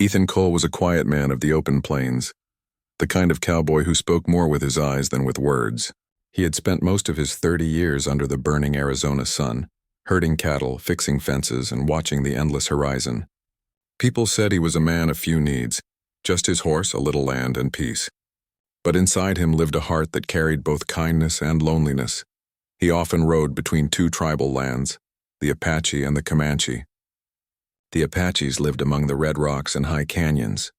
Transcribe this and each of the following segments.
Ethan Cole was a quiet man of the open plains, the kind of cowboy who spoke more with his eyes than with words. He had spent most of his 30 years under the burning Arizona sun, herding cattle, fixing fences, and watching the endless horizon. People said he was a man of few needs, just his horse, a little land, and peace. But inside him lived a heart that carried both kindness and loneliness. He often rode between two tribal lands, the Apache and the Comanche. The Apaches lived among the red rocks and high canyons,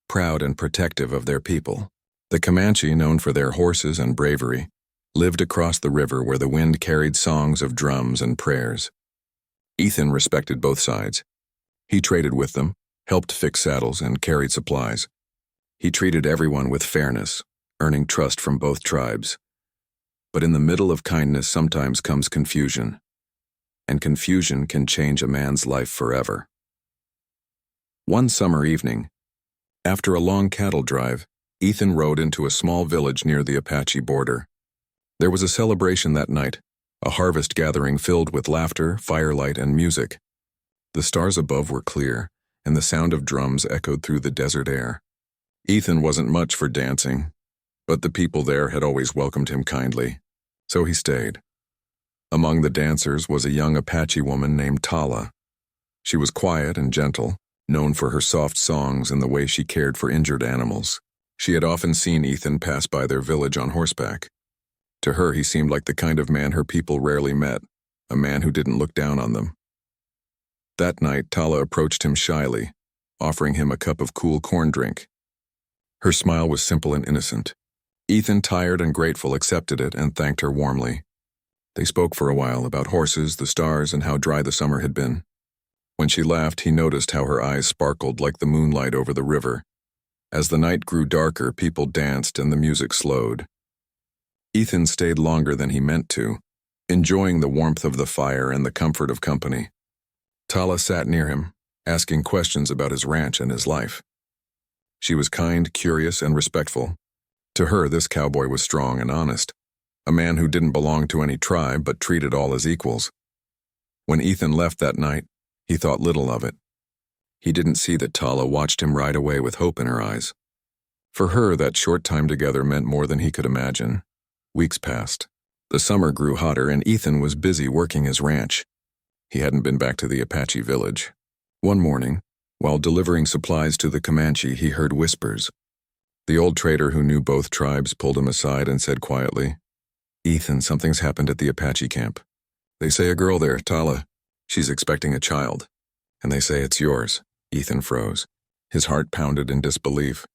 proud and protective of their people. The Comanche, known for their horses and bravery, lived across the river where the wind carried songs of drums and prayers. Ethan respected both sides. He traded with them, helped fix saddles, and carried supplies. He treated everyone with fairness, earning trust from both tribes. But in the middle of kindness sometimes comes confusion, and confusion can change a man's life forever. One summer evening, after a long cattle drive, Ethan rode into a small village near the Apache border. There was a celebration that night, a harvest gathering filled with laughter, firelight, and music. The stars above were clear, and the sound of drums echoed through the desert air. Ethan wasn't much for dancing, but the people there had always welcomed him kindly, so he stayed. Among the dancers was a young Apache woman named Tala. She was quiet and gentle, known for her soft songs and the way she cared for injured animals. She had often seen Ethan pass by their village on horseback. To her, he seemed like the kind of man her people rarely met, a man who didn't look down on them. That night, Tala approached him shyly, offering him a cup of cool corn drink. Her smile was simple and innocent. Ethan, tired and grateful, accepted it and thanked her warmly. They spoke for a while about horses, the stars, and how dry the summer had been. When she laughed, he noticed how her eyes sparkled like the moonlight over the river. As the night grew darker, people danced and the music slowed. Ethan stayed longer than he meant to, enjoying the warmth of the fire and the comfort of company. Tala sat near him, asking questions about his ranch and his life. She was kind, curious, and respectful. To her, this cowboy was strong and honest, a man who didn't belong to any tribe but treated all as equals. When Ethan left that night, he thought little of it. He didn't see that Tala watched him ride away with hope in her eyes. For her, that short time together meant more than he could imagine. Weeks passed. The summer grew hotter and Ethan was busy working his ranch. He hadn't been back to the Apache village. One morning, while delivering supplies to the Comanche, he heard whispers. The old trader who knew both tribes pulled him aside and said quietly, "Ethan, something's happened at the Apache camp. They say a girl there, Tala. She's expecting a child. And they say it's yours." Ethan froze. His heart pounded in disbelief.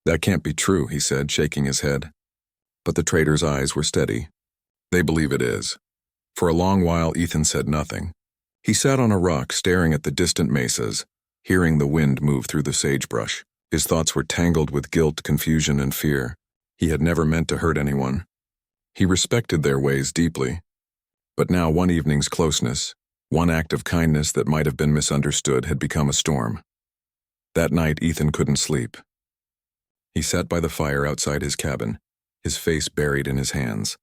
"That can't be true," he said, shaking his head. But the trader's eyes were steady. "They believe it is." For a long while, Ethan said nothing. He sat on a rock, staring at the distant mesas, hearing the wind move through the sagebrush. His thoughts were tangled with guilt, confusion, and fear. He had never meant to hurt anyone. He respected their ways deeply. But now one evening's closeness, one act of kindness that might have been misunderstood, had become a storm. That night, Ethan couldn't sleep. He sat by the fire outside his cabin, his face buried in his hands.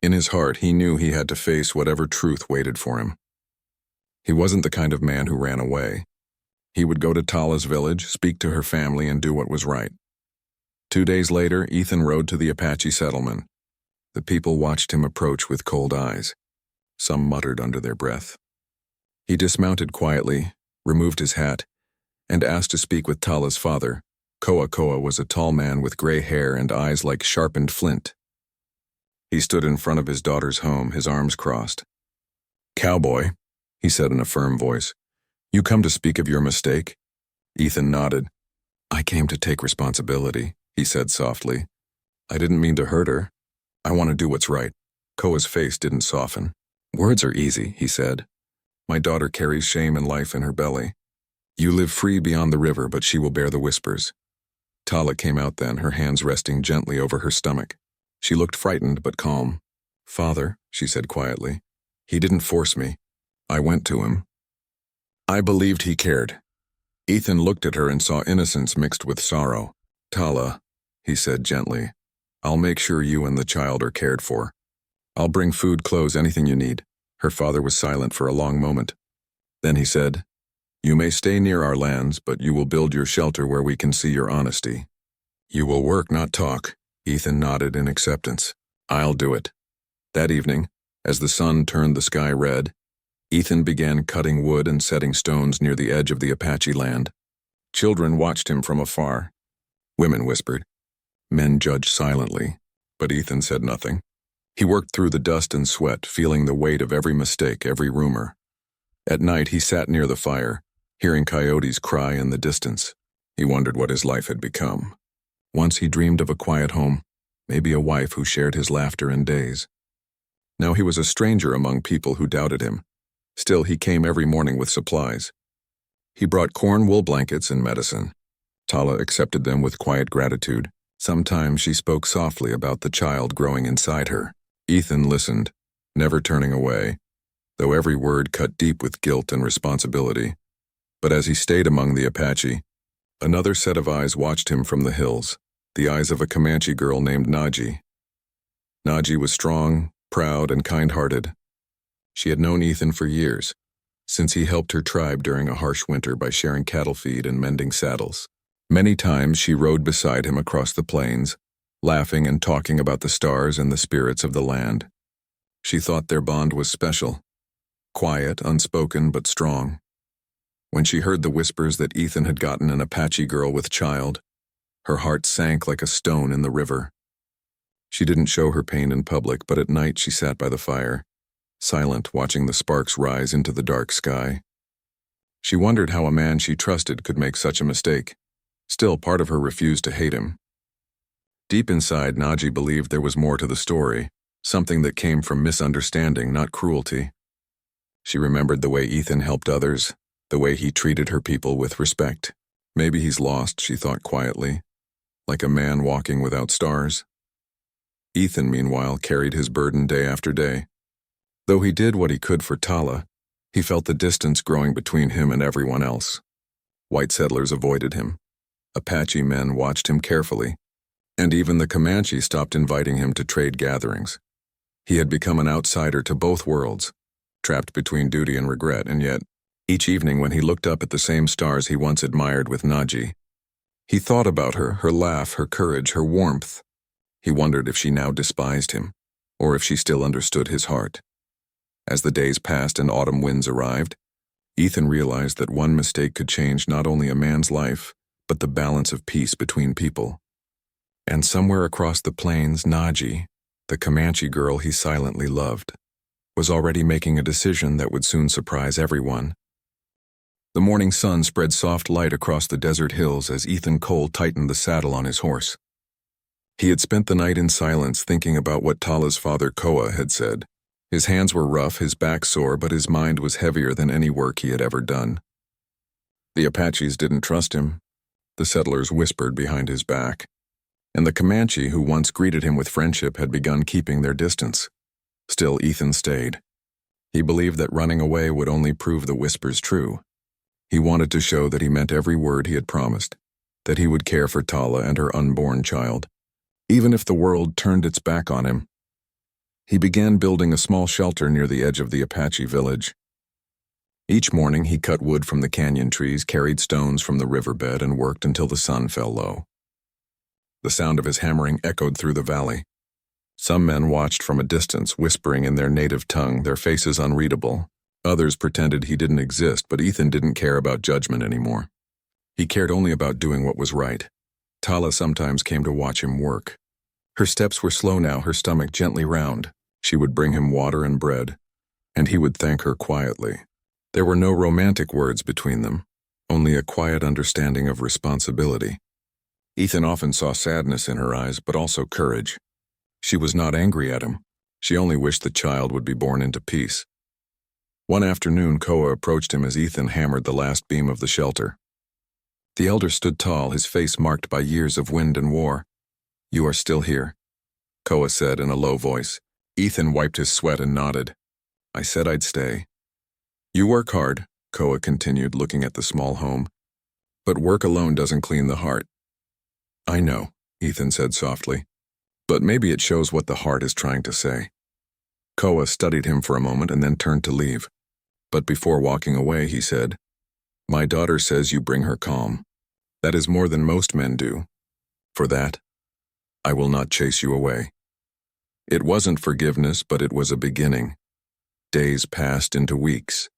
In his heart, he knew he had to face whatever truth waited for him. He wasn't the kind of man who ran away. He would go to Tala's village, speak to her family, and do what was right. 2 days later, Ethan rode to the Apache settlement. The people watched him approach with cold eyes. Some muttered under their breath. He dismounted quietly, removed his hat, and asked to speak with Tala's father. Koa was a tall man with gray hair and eyes like sharpened flint. He stood in front of his daughter's home, his arms crossed. "Cowboy," he said in a firm voice, "you come to speak of your mistake?" Ethan nodded. "I came to take responsibility," he said softly. "I didn't mean to hurt her. I want to do what's right." Koa's face didn't soften. "Words are easy," he said. "My daughter carries shame and life in her belly. You live free beyond the river, but she will bear the whispers." Tala came out then, her hands resting gently over her stomach. She looked frightened but calm. "Father," she said quietly, "he didn't force me. I went to him. I believed he cared." Ethan looked at her and saw innocence mixed with sorrow. "Tala," he said gently, "I'll make sure you and the child are cared for. I'll bring food, clothes, anything you need." Her father was silent for a long moment. Then he said, You may stay near our lands, but you will build your shelter where we can see your honesty. You will work, not talk. Ethan nodded in acceptance. I'll do it. That evening, as the sun turned the sky red, Ethan began cutting wood and setting stones near the edge of the Apache land. Children watched him from afar. Women whispered. Men judged silently, but Ethan said nothing. He worked through the dust and sweat, feeling the weight of every mistake, every rumor. At night, he sat near the fire, hearing coyotes cry in the distance. He wondered what his life had become. Once he dreamed of a quiet home, maybe a wife who shared his laughter and days. Now he was a stranger among people who doubted him. Still, he came every morning with supplies. He brought corn, wool blankets, and medicine. Tala accepted them with quiet gratitude. Sometimes she spoke softly about the child growing inside her. Ethan listened, never turning away, though every word cut deep with guilt and responsibility. But as he stayed among the Apache, another set of eyes watched him from the hills, the eyes of a Comanche girl named Naji. Naji was strong, proud, and kind-hearted. She had known Ethan for years, since he helped her tribe during a harsh winter by sharing cattle feed and mending saddles. Many times she rode beside him across the plains, laughing and talking about the stars and the spirits of the land. She thought their bond was special, quiet, unspoken, but strong. When she heard the whispers that Ethan had gotten an Apache girl with child, her heart sank like a stone in the river. She didn't show her pain in public, but at night she sat by the fire, silent, watching the sparks rise into the dark sky. She wondered how a man she trusted could make such a mistake. Still, part of her refused to hate him. Deep inside, Naji believed there was more to the story, something that came from misunderstanding, not cruelty. She remembered the way Ethan helped others, the way he treated her people with respect. Maybe he's lost, she thought quietly, like a man walking without stars. Ethan, meanwhile, carried his burden day after day. Though he did what he could for Tala, he felt the distance growing between him and everyone else. White settlers avoided him. Apache men watched him carefully, and even the Comanche stopped inviting him to trade gatherings. He had become an outsider to both worlds, trapped between duty and regret, and yet, each evening when he looked up at the same stars he once admired with Naji, he thought about her, her laugh, her courage, her warmth. He wondered if she now despised him, or if she still understood his heart. As the days passed and autumn winds arrived, Ethan realized that one mistake could change not only a man's life, but the balance of peace between people. And somewhere across the plains, Naji, the Comanche girl he silently loved, was already making a decision that would soon surprise everyone. The morning sun spread soft light across the desert hills as Ethan Cole tightened the saddle on his horse. He had spent the night in silence thinking about what Tala's father Koa had said. His hands were rough, his back sore, but his mind was heavier than any work he had ever done. The Apaches didn't trust him. The settlers whispered behind his back. And the Comanche, who once greeted him with friendship, had begun keeping their distance. Still, Ethan stayed. He believed that running away would only prove the whispers true. He wanted to show that he meant every word he had promised, that he would care for Tala and her unborn child, even if the world turned its back on him. He began building a small shelter near the edge of the Apache village. Each morning he cut wood from the canyon trees, carried stones from the riverbed, and worked until the sun fell low. The sound of his hammering echoed through the valley. Some men watched from a distance, whispering in their native tongue, their faces unreadable. Others pretended he didn't exist, but Ethan didn't care about judgment anymore. He cared only about doing what was right. Tala sometimes came to watch him work. Her steps were slow now, her stomach gently round. She would bring him water and bread, and he would thank her quietly. There were no romantic words between them, only a quiet understanding of responsibility. Ethan often saw sadness in her eyes, but also courage. She was not angry at him. She only wished the child would be born into peace. One afternoon, Koa approached him as Ethan hammered the last beam of the shelter. The elder stood tall, his face marked by years of wind and war. "You are still here," Koa said in a low voice. Ethan wiped his sweat and nodded. "I said I'd stay." "You work hard," Koa continued, looking at the small home. "But work alone doesn't clean the heart." "I know," Ethan said softly. "But maybe it shows what the heart is trying to say." Koa studied him for a moment and then turned to leave. But before walking away, he said, My daughter says you bring her calm. That is more than most men do. For that, I will not chase you away." It wasn't forgiveness, but it was a beginning. Days passed into weeks,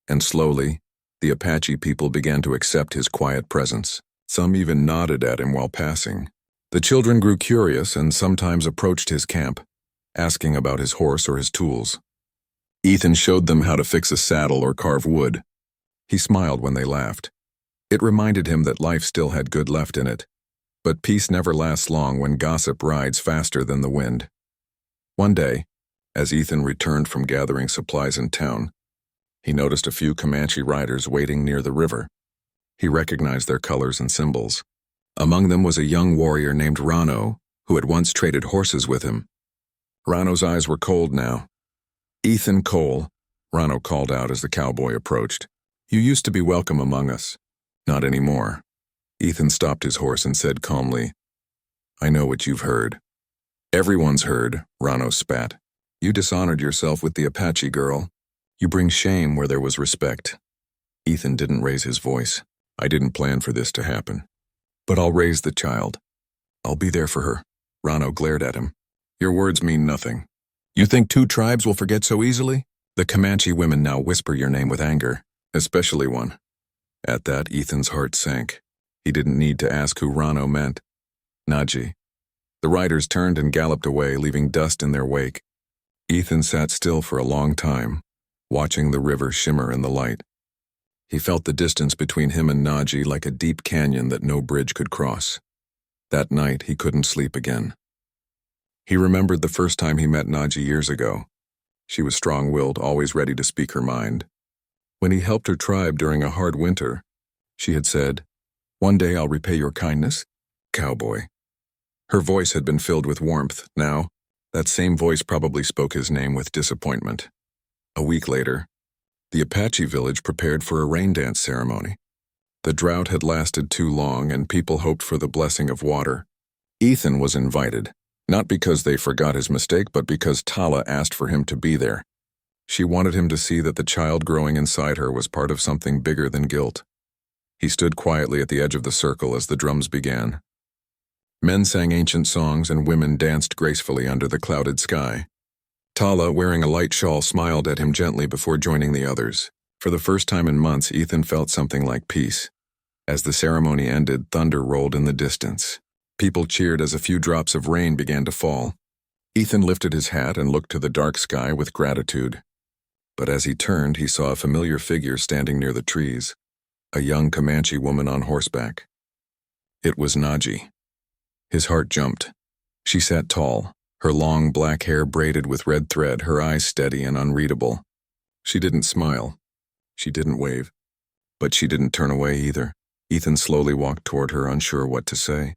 and slowly, the Apache people began to accept his quiet presence. Some even nodded at him while passing. The children grew curious and sometimes approached his camp, asking about his horse or his tools. Ethan showed them how to fix a saddle or carve wood. He smiled when they laughed. It reminded him that life still had good left in it. But peace never lasts long when gossip rides faster than the wind. One day, as Ethan returned from gathering supplies in town, he noticed a few Comanche riders waiting near the river. He recognized their colors and symbols. Among them was a young warrior named Rano, who had once traded horses with him. Rano's eyes were cold now. "Ethan Cole," Rano called out as the cowboy approached. "You used to be welcome among us." "Not anymore." Ethan stopped his horse and said calmly, "I know what you've heard." "Everyone's heard," Rano spat. "You dishonored yourself with the Apache girl. You bring shame where there was respect." Ethan didn't raise his voice. "I didn't plan for this to happen. But I'll raise the child. I'll be there for her." Rano glared at him. "Your words mean nothing. You think two tribes will forget so easily? The Comanche women now whisper your name with anger, especially one." At that, Ethan's heart sank. He didn't need to ask who Rano meant. Naji. The riders turned and galloped away, leaving dust in their wake. Ethan sat still for a long time, watching the river shimmer in the light. He felt the distance between him and Naji like a deep canyon that no bridge could cross. That night, he couldn't sleep again. He remembered the first time he met Naji years ago. She was strong-willed, always ready to speak her mind. When he helped her tribe during a hard winter, she had said, "One day I'll repay your kindness, Cowboy." Her voice had been filled with warmth. Now, that same voice probably spoke his name with disappointment. A week later, the Apache village prepared for a rain dance ceremony. The drought had lasted too long, and people hoped for the blessing of water. Ethan was invited, not because they forgot his mistake, but because Tala asked for him to be there. She wanted him to see that the child growing inside her was part of something bigger than guilt. He stood quietly at the edge of the circle as the drums began. Men sang ancient songs and women danced gracefully under the clouded sky. Tala, wearing a light shawl, smiled at him gently before joining the others. For the first time in months, Ethan felt something like peace. As the ceremony ended, thunder rolled in the distance. People cheered as a few drops of rain began to fall. Ethan lifted his hat and looked to the dark sky with gratitude. But as he turned, he saw a familiar figure standing near the trees, a young Comanche woman on horseback. It was Naji. His heart jumped. She sat tall, her long black hair braided with red thread, her eyes steady and unreadable. She didn't smile. She didn't wave. But she didn't turn away either. Ethan slowly walked toward her, unsure what to say.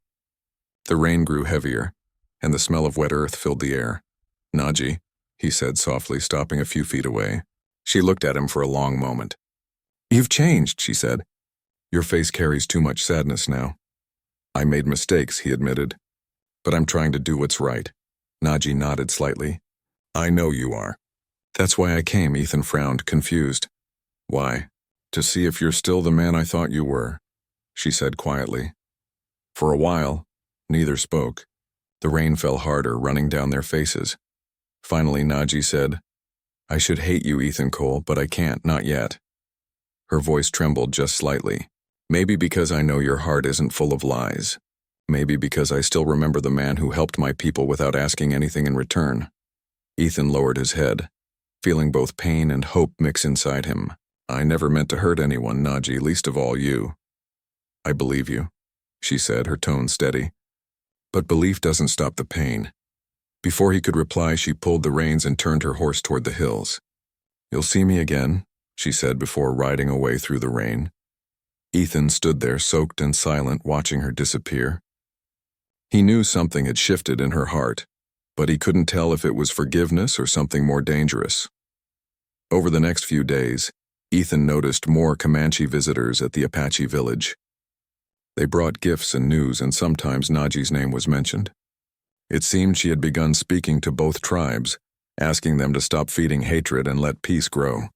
The rain grew heavier, and the smell of wet earth filled the air. "Naji," he said softly, stopping a few feet away. She looked at him for a long moment. "You've changed," she said. "Your face carries too much sadness now." "I made mistakes," he admitted. "But I'm trying to do what's right." Naji nodded slightly. "I know you are." "That's why I came," Ethan frowned, confused. "Why?" "To see if you're still the man I thought you were," she said quietly. For a while, neither spoke. The rain fell harder, running down their faces. Finally, Naji said, "I should hate you, Ethan Cole, but I can't, not yet." Her voice trembled just slightly. "Maybe because I know your heart isn't full of lies. Maybe because I still remember the man who helped my people without asking anything in return." Ethan lowered his head, feeling both pain and hope mix inside him. "I never meant to hurt anyone, Naji, least of all you." "I believe you," she said, her tone steady. "But belief doesn't stop the pain." Before he could reply, she pulled the reins and turned her horse toward the hills. "You'll see me again," she said before riding away through the rain. Ethan stood there, soaked and silent, watching her disappear. He knew something had shifted in her heart, but he couldn't tell if it was forgiveness or something more dangerous. Over the next few days, Ethan noticed more Comanche visitors at the Apache village. They brought gifts and news, and sometimes Naji's name was mentioned. It seemed she had begun speaking to both tribes, asking them to stop feeding hatred and let peace grow.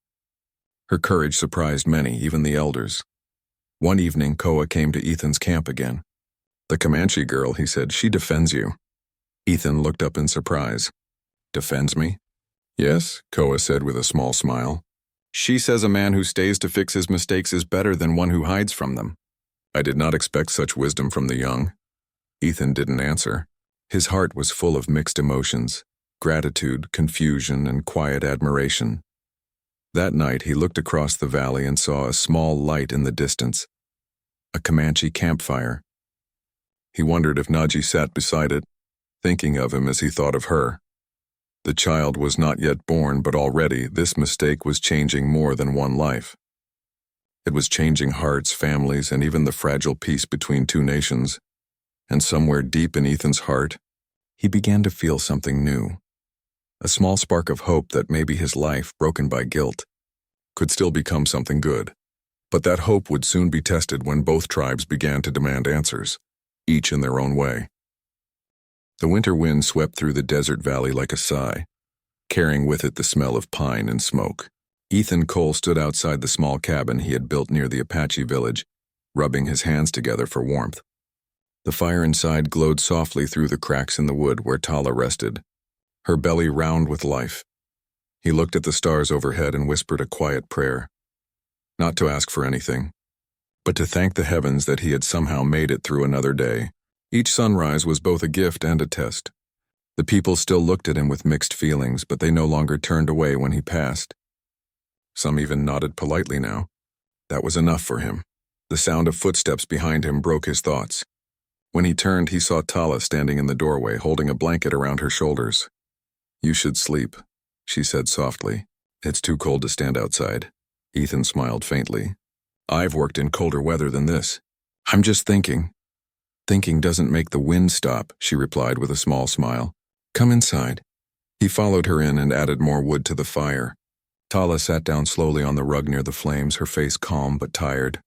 Her courage surprised many, even the elders. One evening, Koa came to Ethan's camp again. "The Comanche girl," he said, "she defends you." Ethan looked up in surprise. "Defends me?" "Yes," Koa said with a small smile. "She says a man who stays to fix his mistakes is better than one who hides from them." I did not expect such wisdom from the young. Ethan didn't answer. His heart was full of mixed emotions, gratitude, confusion, and quiet admiration. That night he looked across the valley and saw a small light in the distance, a Comanche campfire. He wondered if Naji sat beside it, thinking of him as he thought of her. The child was not yet born, but already this mistake was changing more than one life. It was changing hearts, families, and even the fragile peace between two nations. And somewhere deep in Ethan's heart, he began to feel something new. A small spark of hope that maybe his life, broken by guilt, could still become something good. But that hope would soon be tested when both tribes began to demand answers, each in their own way. The winter wind swept through the desert valley like a sigh, carrying with it the smell of pine and smoke. Ethan Cole stood outside the small cabin he had built near the Apache village, rubbing his hands together for warmth. The fire inside glowed softly through the cracks in the wood where Tala rested, her belly round with life. He looked at the stars overhead and whispered a quiet prayer, not to ask for anything, but to thank the heavens that he had somehow made it through another day. Each sunrise was both a gift and a test. The people still looked at him with mixed feelings, but they no longer turned away when he passed. Some even nodded politely now. That was enough for him. The sound of footsteps behind him broke his thoughts. When he turned, he saw Tala standing in the doorway, holding a blanket around her shoulders. "You should sleep," she said softly. "It's too cold to stand outside." Ethan smiled faintly. "I've worked in colder weather than this. I'm just thinking." "Thinking doesn't make the wind stop," she replied with a small smile. "Come inside." He followed her in and added more wood to the fire. Tala sat down slowly on the rug near the flames, her face calm but tired.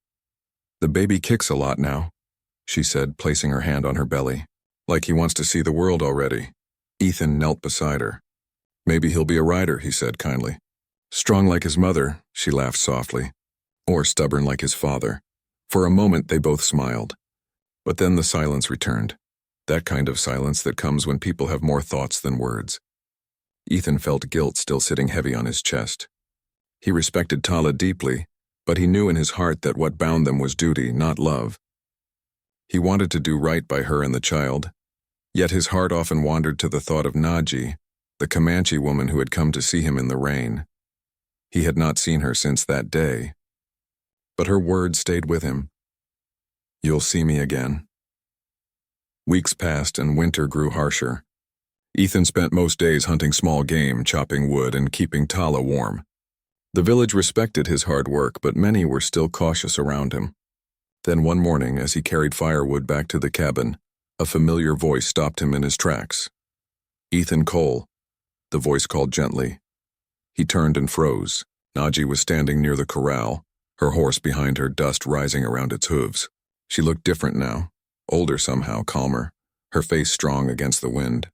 "The baby kicks a lot now," she said, placing her hand on her belly. "Like he wants to see the world already." Ethan knelt beside her. "Maybe he'll be a rider," he said kindly. "Strong like his mother," she laughed softly. "Or stubborn like his father." For a moment they both smiled. But then the silence returned. That kind of silence that comes when people have more thoughts than words. Ethan felt guilt still sitting heavy on his chest. He respected Tala deeply, but he knew in his heart that what bound them was duty, not love. He wanted to do right by her and the child, yet his heart often wandered to the thought of Naji, the Comanche woman who had come to see him in the rain. He had not seen her since that day, but her words stayed with him. "You'll see me again." Weeks passed and winter grew harsher. Ethan spent most days hunting small game, chopping wood, and keeping Tala warm. The village respected his hard work, but many were still cautious around him. Then one morning, as he carried firewood back to the cabin, a familiar voice stopped him in his tracks. "Ethan Cole," the voice called gently. He turned and froze. Naji was standing near the corral, her horse behind her, dust rising around its hooves. She looked different now, older somehow, calmer, her face strong against the wind.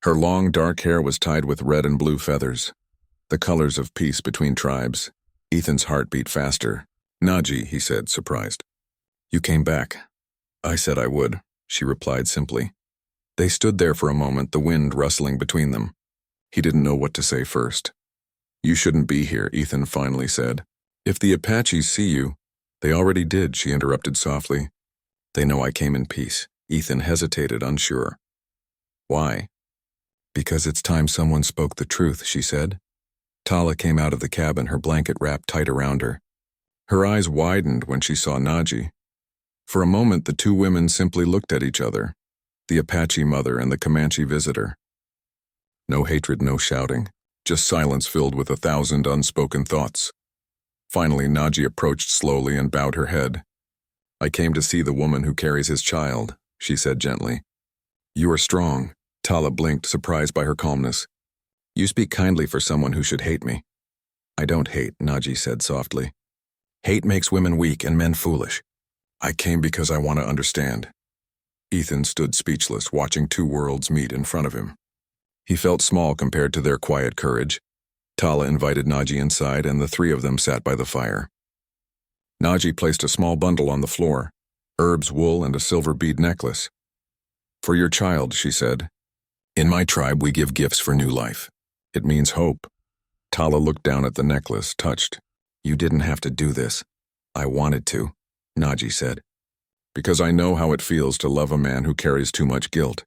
Her long, dark hair was tied with red and blue feathers, the colors of peace between tribes. Ethan's heart beat faster. "Naji," he said, surprised. "You came back." "I said I would," she replied simply. They stood there for a moment, the wind rustling between them. He didn't know what to say first. "You shouldn't be here," Ethan finally said. "If the Apaches see you—" "They already did," she interrupted softly. "They know I came in peace." Ethan hesitated, unsure. "Why?" "Because it's time someone spoke the truth," she said. Tala came out of the cabin, her blanket wrapped tight around her. Her eyes widened when she saw Naji. For a moment, the two women simply looked at each other, the Apache mother and the Comanche visitor. No hatred, no shouting, just silence filled with 1,000 unspoken thoughts. Finally, Naji approached slowly and bowed her head. "I came to see the woman who carries his child," she said gently. "You are strong." Tala blinked, surprised by her calmness. "You speak kindly for someone who should hate me." "I don't hate," Naji said softly. "Hate makes women weak and men foolish. I came because I want to understand." Ethan stood speechless, watching two worlds meet in front of him. He felt small compared to their quiet courage. Tala invited Naji inside, and the three of them sat by the fire. Naji placed a small bundle on the floor, herbs, wool, and a silver bead necklace. "For your child," she said. "In my tribe, we give gifts for new life. It means hope." Tala looked down at the necklace, touched. "You didn't have to do this." "I wanted to," Naji said. "Because I know how it feels to love a man who carries too much guilt."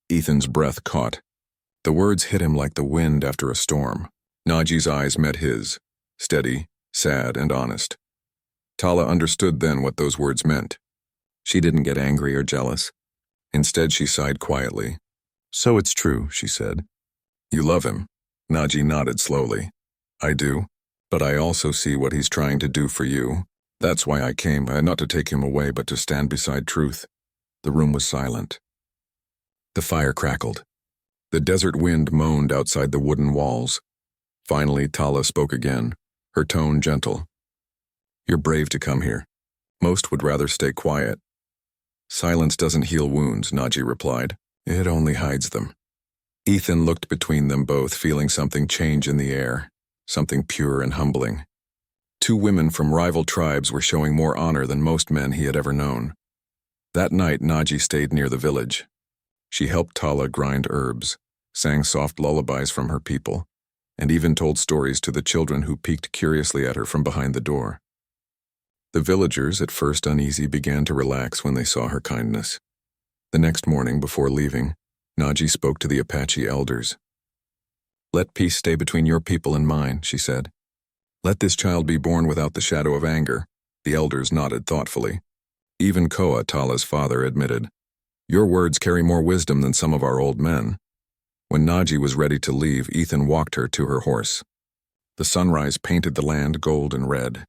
Ethan's breath caught. The words hit him like the wind after a storm. Naji's eyes met his, steady, sad, and honest. Tala understood then what those words meant. She didn't get angry or jealous. Instead, she sighed quietly. "So it's true," she said. "You love him?" Naji nodded slowly. "I do, but I also see what he's trying to do for you. That's why I came, not to take him away, but to stand beside truth." The room was silent. The fire crackled. The desert wind moaned outside the wooden walls. Finally, Tala spoke again, her tone gentle. "You're brave to come here. Most would rather stay quiet." "Silence doesn't heal wounds," Naji replied. "It only hides them." Ethan looked between them both, feeling something change in the air, something pure and humbling. Two women from rival tribes were showing more honor than most men he had ever known. That night, Naji stayed near the village. She helped Tala grind herbs, sang soft lullabies from her people, and even told stories to the children who peeked curiously at her from behind the door. The villagers, at first uneasy, began to relax when they saw her kindness. The next morning, before leaving, Naji spoke to the Apache elders. "Let peace stay between your people and mine," she said. "Let this child be born without the shadow of anger." The elders nodded thoughtfully. Even Koa, Tala's father, admitted, "Your words carry more wisdom than some of our old men." When Naji was ready to leave, Ethan walked her to her horse. The sunrise painted the land gold and red.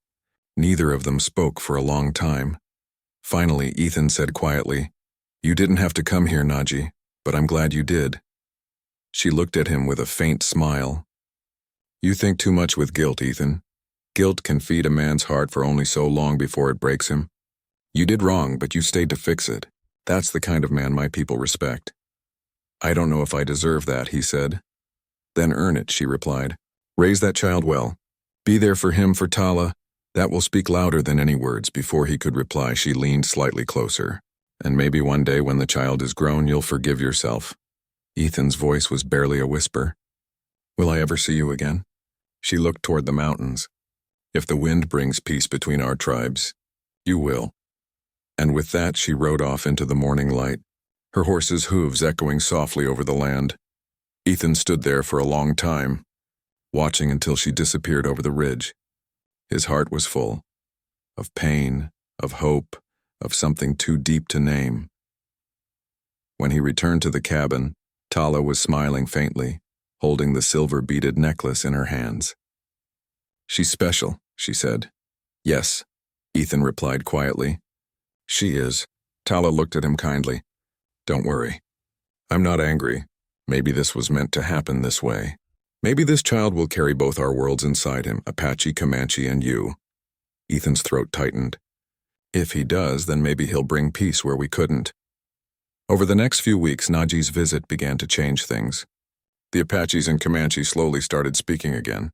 Neither of them spoke for a long time. Finally, Ethan said quietly, "You didn't have to come here, Naji, but I'm glad you did." She looked at him with a faint smile. "You think too much with guilt, Ethan. Guilt can feed a man's heart for only so long before it breaks him. You did wrong, but you stayed to fix it. That's the kind of man my people respect." "I don't know if I deserve that," he said. "Then earn it," she replied. "Raise that child well. Be there for him, for Tala. That will speak louder than any words." Before he could reply, she leaned slightly closer. "And maybe one day when the child is grown, you'll forgive yourself." Ethan's voice was barely a whisper. "Will I ever see you again?" She looked toward the mountains. "If the wind brings peace between our tribes, you will." And with that, she rode off into the morning light, her horse's hooves echoing softly over the land. Ethan stood there for a long time, watching until she disappeared over the ridge. His heart was full, of pain, of hope, of something too deep to name. When he returned to the cabin, Tala was smiling faintly, holding the silver-beaded necklace in her hands. "She's special," she said. "Yes," Ethan replied quietly. "She is." Tala looked at him kindly. "Don't worry. I'm not angry. Maybe this was meant to happen this way. Maybe this child will carry both our worlds inside him, Apache, Comanche, and you." Ethan's throat tightened. "If he does, then maybe he'll bring peace where we couldn't." Over the next few weeks, Naji's visit began to change things. The Apaches and Comanche slowly started speaking again.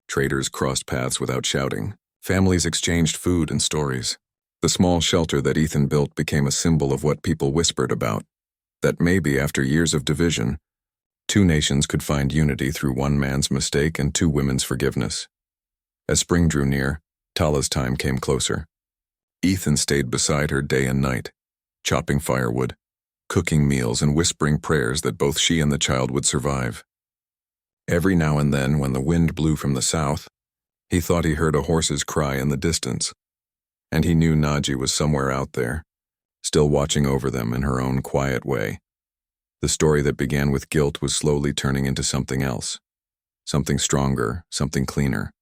Traders crossed paths without shouting. Families exchanged food and stories. The small shelter that Ethan built became a symbol of what people whispered about, that maybe after years of division, two nations could find unity through one man's mistake and two women's forgiveness. As spring drew near, Tala's time came closer. Ethan stayed beside her day and night, chopping firewood, cooking meals, and whispering prayers that both she and the child would survive. Every now and then, when the wind blew from the south, he thought he heard a horse's cry in the distance, and he knew Naji was somewhere out there, still watching over them in her own quiet way. The story that began with guilt was slowly turning into something else, something stronger, something cleaner.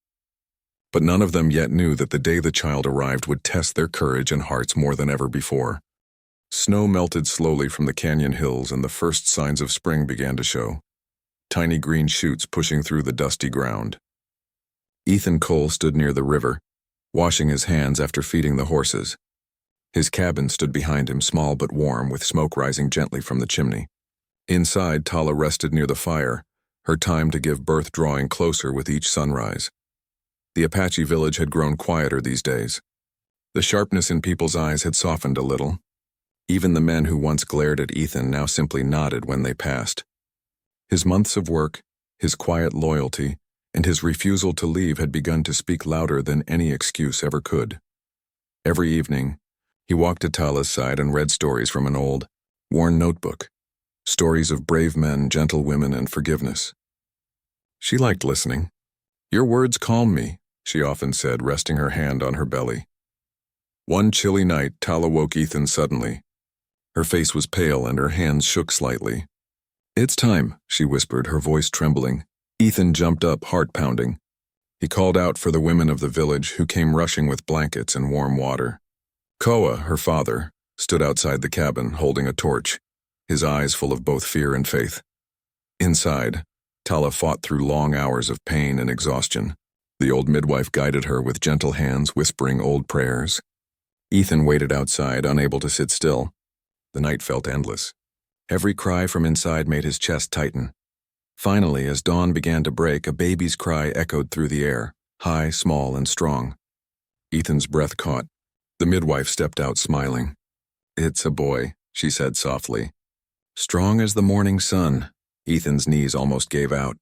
But none of them yet knew that the day the child arrived would test their courage and hearts more than ever before. Snow melted slowly from the canyon hills, and the first signs of spring began to show, tiny green shoots pushing through the dusty ground. Ethan Cole stood near the river, washing his hands after feeding the horses. His cabin stood behind him, small but warm, with smoke rising gently from the chimney. Inside, Tala rested near the fire, her time to give birth drawing closer with each sunrise. The Apache village had grown quieter these days. The sharpness in people's eyes had softened a little. Even the men who once glared at Ethan now simply nodded when they passed. His months of work, his quiet loyalty, and his refusal to leave had begun to speak louder than any excuse ever could. Every evening, he walked to Tala's side and read stories from an old, worn notebook, stories of brave men, gentle women, and forgiveness. She liked listening. "Your words calm me," she often said, resting her hand on her belly. One chilly night, Tala woke Ethan suddenly. Her face was pale and her hands shook slightly. "It's time," she whispered, her voice trembling. Ethan jumped up, heart pounding. He called out for the women of the village, who came rushing with blankets and warm water. Koa, her father, stood outside the cabin, holding a torch, his eyes full of both fear and faith. Inside, Tala fought through long hours of pain and exhaustion. The old midwife guided her with gentle hands, whispering old prayers. Ethan waited outside, unable to sit still. The night felt endless. Every cry from inside made his chest tighten. Finally, as dawn began to break, a baby's cry echoed through the air, high, small, and strong. Ethan's breath caught. The midwife stepped out, smiling. "It's a boy," she said softly. Strong as the morning sun, Ethan's knees almost gave out.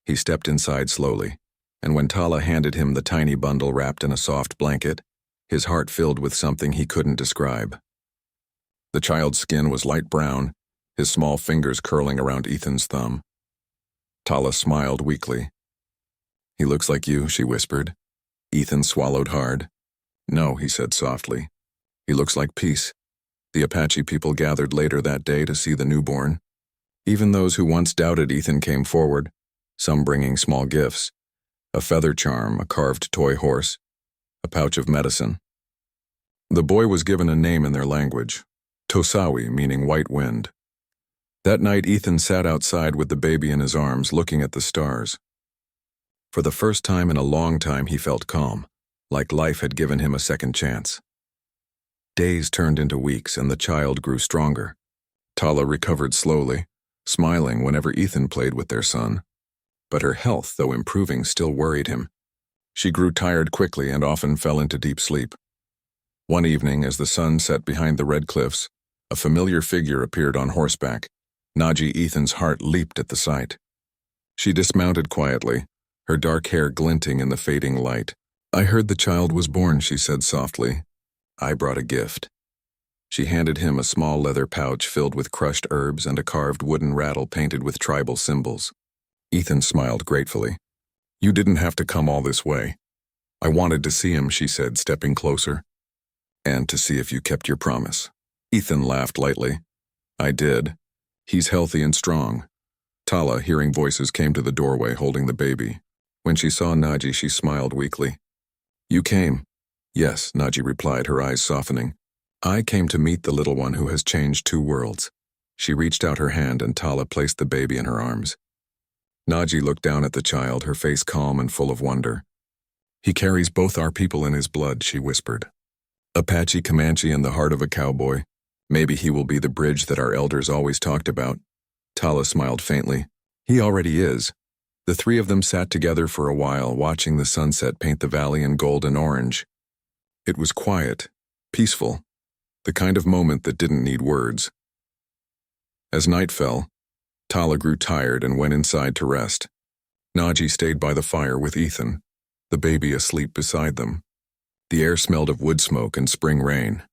He stepped inside slowly, and when Tala handed him the tiny bundle wrapped in a soft blanket, his heart filled with something he couldn't describe. The child's skin was light brown, his small fingers curling around Ethan's thumb. Tala smiled weakly. "He looks like you," she whispered. Ethan swallowed hard. "No," he said softly. "He looks like peace." The Apache people gathered later that day to see the newborn. Even those who once doubted Ethan came forward, some bringing small gifts, a feather charm, a carved toy horse, a pouch of medicine. The boy was given a name in their language, Tosawi, meaning white wind. That night, Ethan sat outside with the baby in his arms, looking at the stars. For the first time in a long time, he felt calm, like life had given him a second chance. Days turned into weeks, and the child grew stronger. Tala recovered slowly, smiling whenever Ethan played with their son. But her health, though improving, still worried him. She grew tired quickly and often fell into deep sleep. One evening, as the sun set behind the red cliffs, a familiar figure appeared on horseback. Naji, Ethan's heart leaped at the sight. She dismounted quietly, her dark hair glinting in the fading light. "I heard the child was born," she said softly. "I brought a gift." She handed him a small leather pouch filled with crushed herbs and a carved wooden rattle painted with tribal symbols. Ethan smiled gratefully. "You didn't have to come all this way. I wanted to see him," she said, stepping closer. "And to see if you kept your promise." Ethan laughed lightly. "I did. He's healthy and strong." Tala, hearing voices, came to the doorway holding the baby. When she saw Naji, she smiled weakly. "You came?" "Yes," Naji replied, her eyes softening. "I came to meet the little one who has changed two worlds." She reached out her hand and Tala placed the baby in her arms. Naji looked down at the child, her face calm and full of wonder. "He carries both our people in his blood," she whispered. "Apache, Comanche, and the heart of a cowboy. Maybe he will be the bridge that our elders always talked about." Tala smiled faintly. "He already is." The three of them sat together for a while, watching the sunset paint the valley in gold and orange. It was quiet, peaceful, the kind of moment that didn't need words. As night fell, Tala grew tired and went inside to rest. Naji stayed by the fire with Ethan, the baby asleep beside them. The air smelled of wood smoke and spring rain.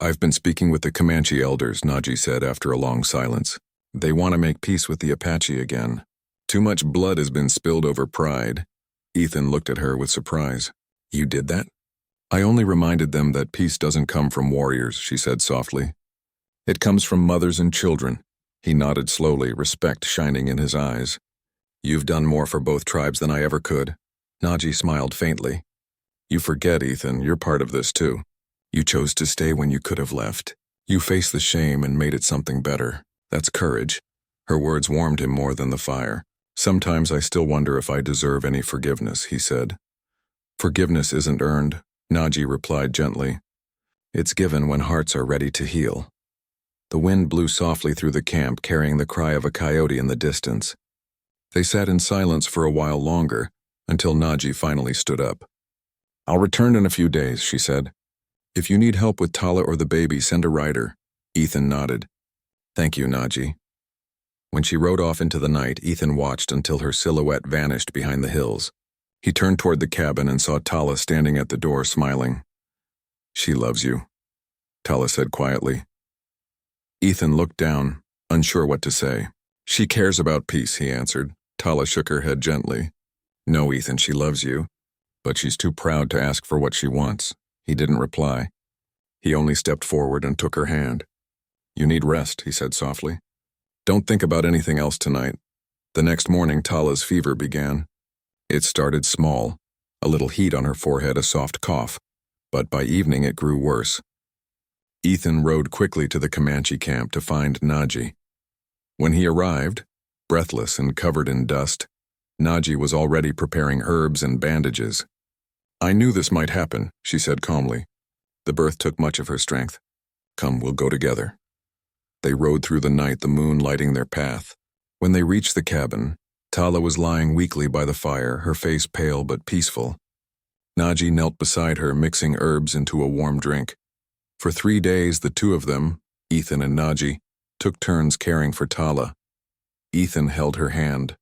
"I've been speaking with the Comanche elders," Naji said after a long silence. "They want to make peace with the Apache again. Too much blood has been spilled over pride." Ethan looked at her with surprise. "You did that?" "I only reminded them that peace doesn't come from warriors," she said softly. "It comes from mothers and children." He nodded slowly, respect shining in his eyes. "You've done more for both tribes than I ever could." Naji smiled faintly. "You forget, Ethan, you're part of this too. You chose to stay when you could have left. You faced the shame and made it something better. That's courage." Her words warmed him more than the fire. "Sometimes I still wonder if I deserve any forgiveness," he said. "Forgiveness isn't earned," Naji replied gently. "It's given when hearts are ready to heal." The wind blew softly through the camp, carrying the cry of a coyote in the distance. They sat in silence for a while longer, until Naji finally stood up. "I'll return in a few days," she said. If you need help with Tala or the baby, send a rider. Ethan nodded. Thank you, Naji. When she rode off into the night, Ethan watched until her silhouette vanished behind the hills. He turned toward the cabin and saw Tala standing at the door, smiling. She loves you, Tala said quietly. Ethan looked down, unsure what to say. She cares about peace, he answered. Tala shook her head gently. No, Ethan, she loves you, but she's too proud to ask for what she wants. He didn't reply. He only stepped forward and took her hand. You need rest, he said softly. Don't think about anything else tonight. The next morning, Tala's fever began. It started small, a little heat on her forehead, a soft cough, but by evening it grew worse. Ethan rode quickly to the Comanche camp to find Naji. When he arrived, breathless and covered in dust, Naji was already preparing herbs and bandages. I knew this might happen, she said calmly. The birth took much of her strength. Come, we'll go together. They rode through the night, the moon lighting their path. When they reached the cabin, Tala was lying weakly by the fire, her face pale but peaceful. Naji knelt beside her, mixing herbs into a warm drink. For 3 days, the two of them, Ethan and Naji, took turns caring for Tala. Ethan held her hand.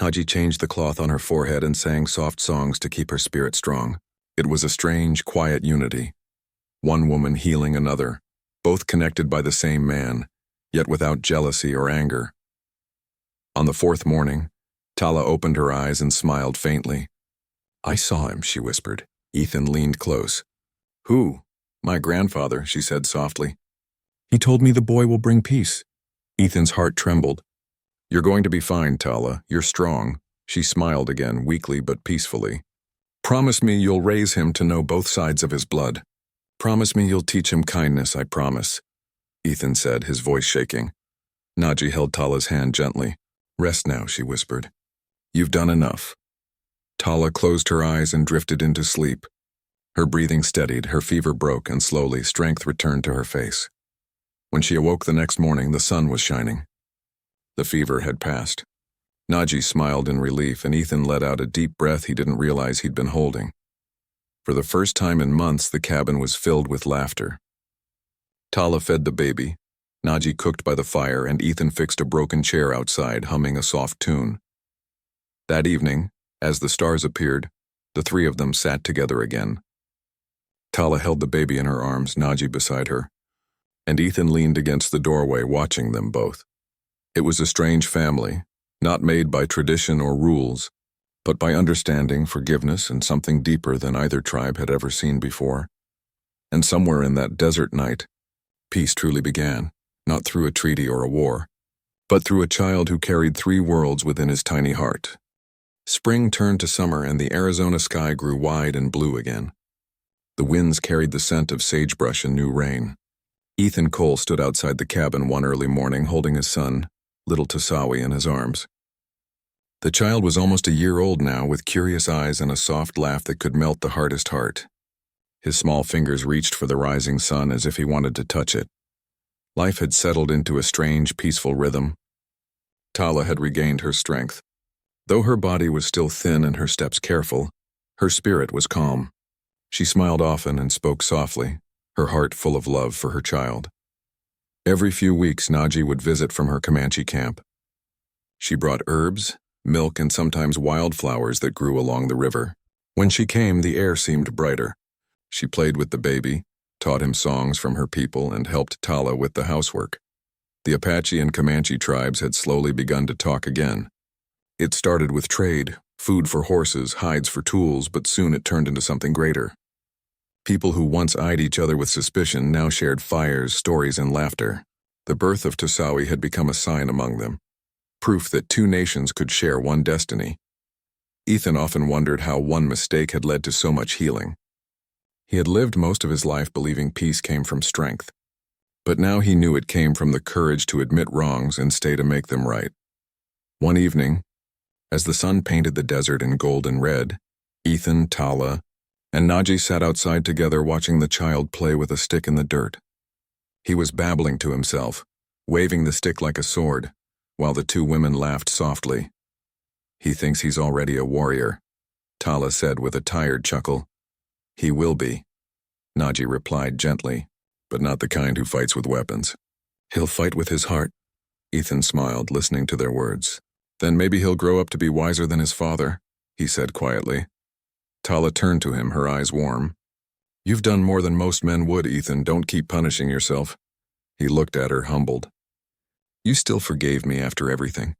Naji changed the cloth on her forehead and sang soft songs to keep her spirit strong. It was a strange, quiet unity. One woman healing another, both connected by the same man, yet without jealousy or anger. On the 4th morning, Tala opened her eyes and smiled faintly. I saw him, she whispered. Ethan leaned close. Who? My grandfather, she said softly. He told me the boy will bring peace. Ethan's heart trembled. You're going to be fine, Tala. You're strong. She smiled again, weakly but peacefully. Promise me you'll raise him to know both sides of his blood. Promise me you'll teach him kindness, I promise, Ethan said, his voice shaking. Naji held Tala's hand gently. Rest now, she whispered. You've done enough. Tala closed her eyes and drifted into sleep. Her breathing steadied, her fever broke, and slowly strength returned to her face. When she awoke the next morning, the sun was shining. The fever had passed. Naji smiled in relief, and Ethan let out a deep breath he didn't realize he'd been holding. For the first time in months, the cabin was filled with laughter. Tala fed the baby, Naji cooked by the fire, and Ethan fixed a broken chair outside, humming a soft tune. That evening, as the stars appeared, the three of them sat together again. Tala held the baby in her arms, Naji beside her, and Ethan leaned against the doorway, watching them both. It was a strange family, not made by tradition or rules, but by understanding, forgiveness, and something deeper than either tribe had ever seen before. And somewhere in that desert night, peace truly began, not through a treaty or a war, but through a child who carried 3 worlds within his tiny heart. Spring turned to summer, and the Arizona sky grew wide and blue again. The winds carried the scent of sagebrush and new rain. Ethan Cole stood outside the cabin one early morning, holding his son, little Tasawi, in his arms. The child was almost a year old now, with curious eyes and a soft laugh that could melt the hardest heart. His small fingers reached for the rising sun as if he wanted to touch it. Life had settled into a strange, peaceful rhythm. Tala had regained her strength. Though her body was still thin and her steps careful, her spirit was calm. She smiled often and spoke softly, her heart full of love for her child. Every few weeks, Naji would visit from her Comanche camp. She brought herbs, milk, and sometimes wildflowers that grew along the river. When she came, the air seemed brighter. She played with the baby, taught him songs from her people, and helped Tala with the housework. The Apache and Comanche tribes had slowly begun to talk again. It started with trade, food for horses, hides for tools, but soon it turned into something greater. People who once eyed each other with suspicion now shared fires, stories, and laughter. The birth of Tasawi had become a sign among them, proof that 2 nations could share one destiny. Ethan often wondered how one mistake had led to so much healing. He had lived most of his life believing peace came from strength, but now he knew it came from the courage to admit wrongs and stay to make them right. One evening, as the sun painted the desert in gold and red, Ethan, Tala, and Naji sat outside together watching the child play with a stick in the dirt. He was babbling to himself, waving the stick like a sword, while the 2 women laughed softly. He thinks he's already a warrior, Tala said with a tired chuckle. He will be. Naji replied gently, but not the kind who fights with weapons. He'll fight with his heart, Ethan smiled, listening to their words. Then maybe he'll grow up to be wiser than his father, he said quietly. Tala turned to him, her eyes warm. You've done more than most men would, Ethan. Don't keep punishing yourself. He looked at her, humbled. You still forgave me after everything.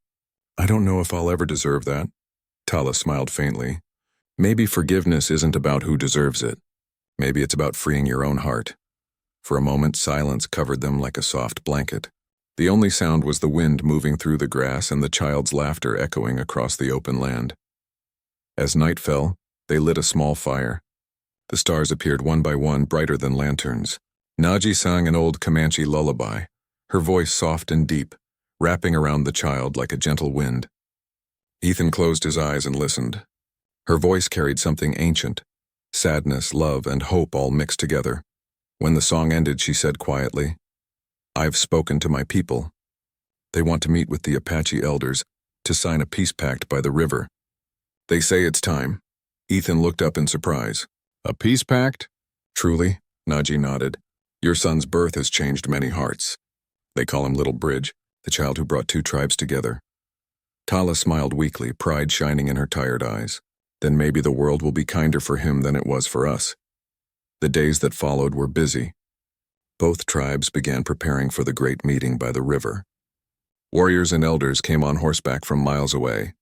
I don't know if I'll ever deserve that. Tala smiled faintly. Maybe forgiveness isn't about who deserves it. Maybe it's about freeing your own heart. For a moment, silence covered them like a soft blanket. The only sound was the wind moving through the grass and the child's laughter echoing across the open land. As night fell, they lit a small fire. The stars appeared one by one, brighter than lanterns. Naji sang an old Comanche lullaby, her voice soft and deep, wrapping around the child like a gentle wind. Ethan closed his eyes and listened. Her voice carried something ancient, sadness, love, and hope all mixed together. When the song ended, she said quietly, I've spoken to my people. They want to meet with the Apache elders to sign a peace pact by the river. They say it's time. Ethan looked up in surprise. A peace pact? Truly? Naji nodded. Your son's birth has changed many hearts. They call him Little Bridge, the child who brought two tribes together. Tala smiled weakly, pride shining in her tired eyes. Then maybe the world will be kinder for him than it was for us. The days that followed were busy. Both tribes began preparing for the great meeting by the river. Warriors and elders came on horseback from miles away.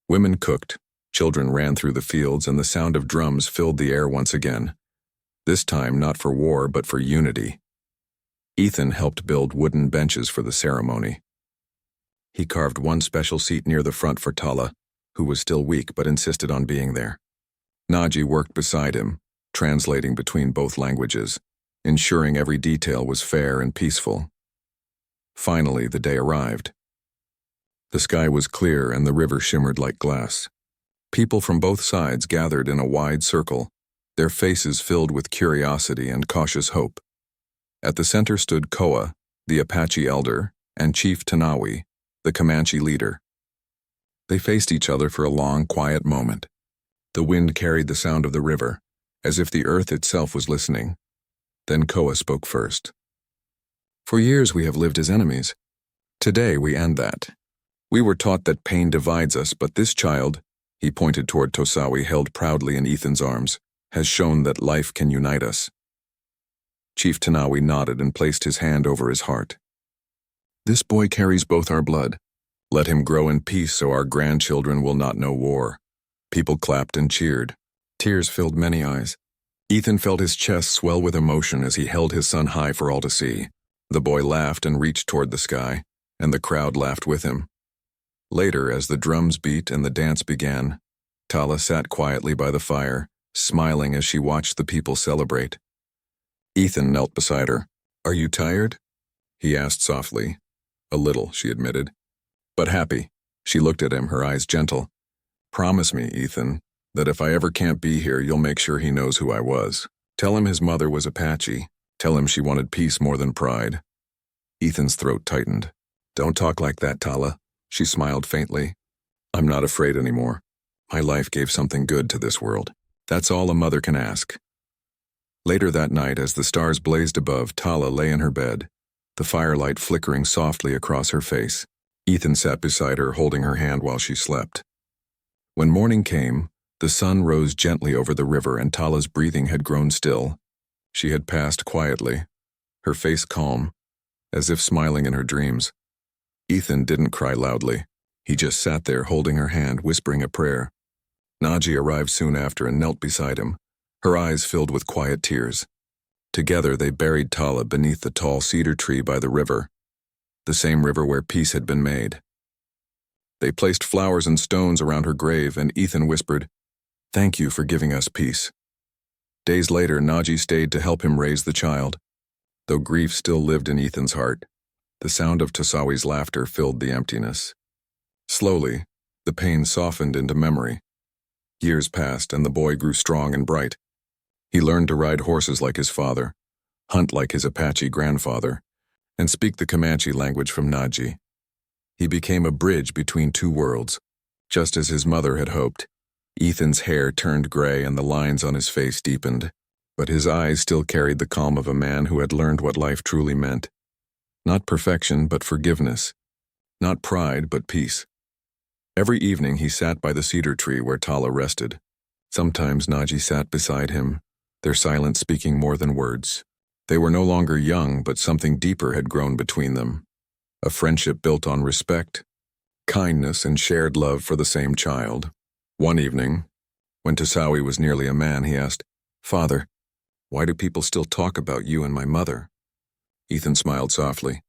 Women cooked, children ran through the fields, and the sound of drums filled the air once again. This time not for war, but for unity. Ethan helped build wooden benches for the ceremony. He carved one special seat near the front for Tala, who was still weak but insisted on being there. Naji worked beside him, translating between both languages, ensuring every detail was fair and peaceful. Finally, the day arrived. The sky was clear and the river shimmered like glass. People from both sides gathered in a wide circle, their faces filled with curiosity and cautious hope. At the center stood Koa, the Apache elder, and Chief Tanawi, the Comanche leader. They faced each other for a long, quiet moment. The wind carried the sound of the river, as if the earth itself was listening. Then Koa spoke first. For years we have lived as enemies. Today we end that. We were taught that pain divides us, but this child, he pointed toward Tosawi held proudly in Ethan's arms, has shown that life can unite us. Chief Tanawi nodded and placed his hand over his heart. This boy carries both our blood. Let him grow in peace so our grandchildren will not know war. People clapped and cheered. Tears filled many eyes. Ethan felt his chest swell with emotion as he held his son high for all to see. The boy laughed and reached toward the sky, and the crowd laughed with him. Later, as the drums beat and the dance began, Tala sat quietly by the fire, smiling as she watched the people celebrate. Ethan knelt beside her. Are you tired? He asked softly. A little, she admitted. But happy. She looked at him, her eyes gentle. Promise me, Ethan, that if I ever can't be here, you'll make sure he knows who I was. Tell him his mother was Apache. Tell him she wanted peace more than pride. Ethan's throat tightened. Don't talk like that, Tala. She smiled faintly. I'm not afraid anymore. My life gave something good to this world. That's all a mother can ask. Later that night, as the stars blazed above, Tala lay in her bed, the firelight flickering softly across her face. Ethan sat beside her, holding her hand while she slept. When morning came, the sun rose gently over the river and Tala's breathing had grown still. She had passed quietly, her face calm, as if smiling in her dreams. Ethan didn't cry loudly. He just sat there holding her hand, whispering a prayer. Naji arrived soon after and knelt beside him, her eyes filled with quiet tears. Together they buried Tala beneath the tall cedar tree by the river, the same river where peace had been made. They placed flowers and stones around her grave, and Ethan whispered, "Thank you for giving us peace." Days later, Naji stayed to help him raise the child. Though grief still lived in Ethan's heart, the sound of Tosawi's laughter filled the emptiness. Slowly, the pain softened into memory. Years passed, and the boy grew strong and bright. He learned to ride horses like his father, hunt like his Apache grandfather, and speak the Comanche language from Naji. He became a bridge between two worlds, just as his mother had hoped. Ethan's hair turned gray and the lines on his face deepened. but his eyes still carried the calm of a man who had learned what life truly meant. Not perfection, but forgiveness. Not pride, but peace. Every evening he sat by the cedar tree where Tala rested. Sometimes Naji sat beside him, their silence speaking more than words. They were no longer young, but something deeper had grown between them. A friendship built on respect, kindness, and shared love for the same child. One evening, when Tasawi was nearly a man, he asked, "Father, why do people still talk about you and my mother?" Ethan smiled softly.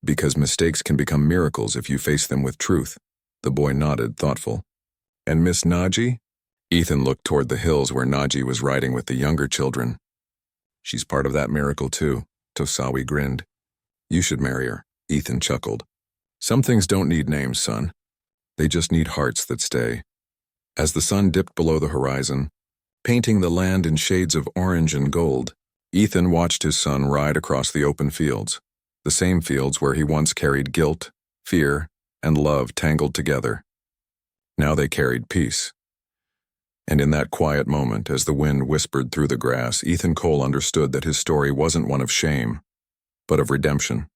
"Because mistakes can become miracles if you face them with truth." The boy nodded, thoughtful. "And Miss Naji?" Ethan looked toward the hills where Naji was riding with the younger children. "She's part of that miracle too," Tosawi grinned. "You should marry her," Ethan chuckled. "Some things don't need names, son. They just need hearts that stay." As the sun dipped below the horizon, painting the land in shades of orange and gold, Ethan watched his son ride across the open fields, the same fields where he once carried guilt, fear, and love tangled together. Now they carried peace. And in that quiet moment, as the wind whispered through the grass, Ethan Cole understood that his story wasn't one of shame, but of redemption.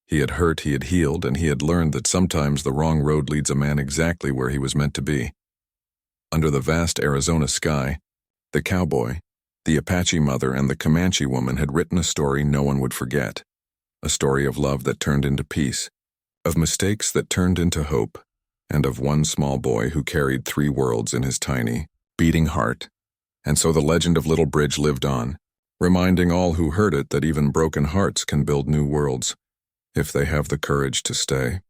He had hurt, he had healed, and he had learned that sometimes the wrong road leads a man exactly where he was meant to be. Under the vast Arizona sky, the cowboy, the Apache mother, and the Comanche woman had written a story no one would forget. A story of love that turned into peace, of mistakes that turned into hope, and of one small boy who carried 3 worlds in his tiny, beating heart. And so the legend of Little Bridge lived on, reminding all who heard it that even broken hearts can build new worlds, if they have the courage to stay.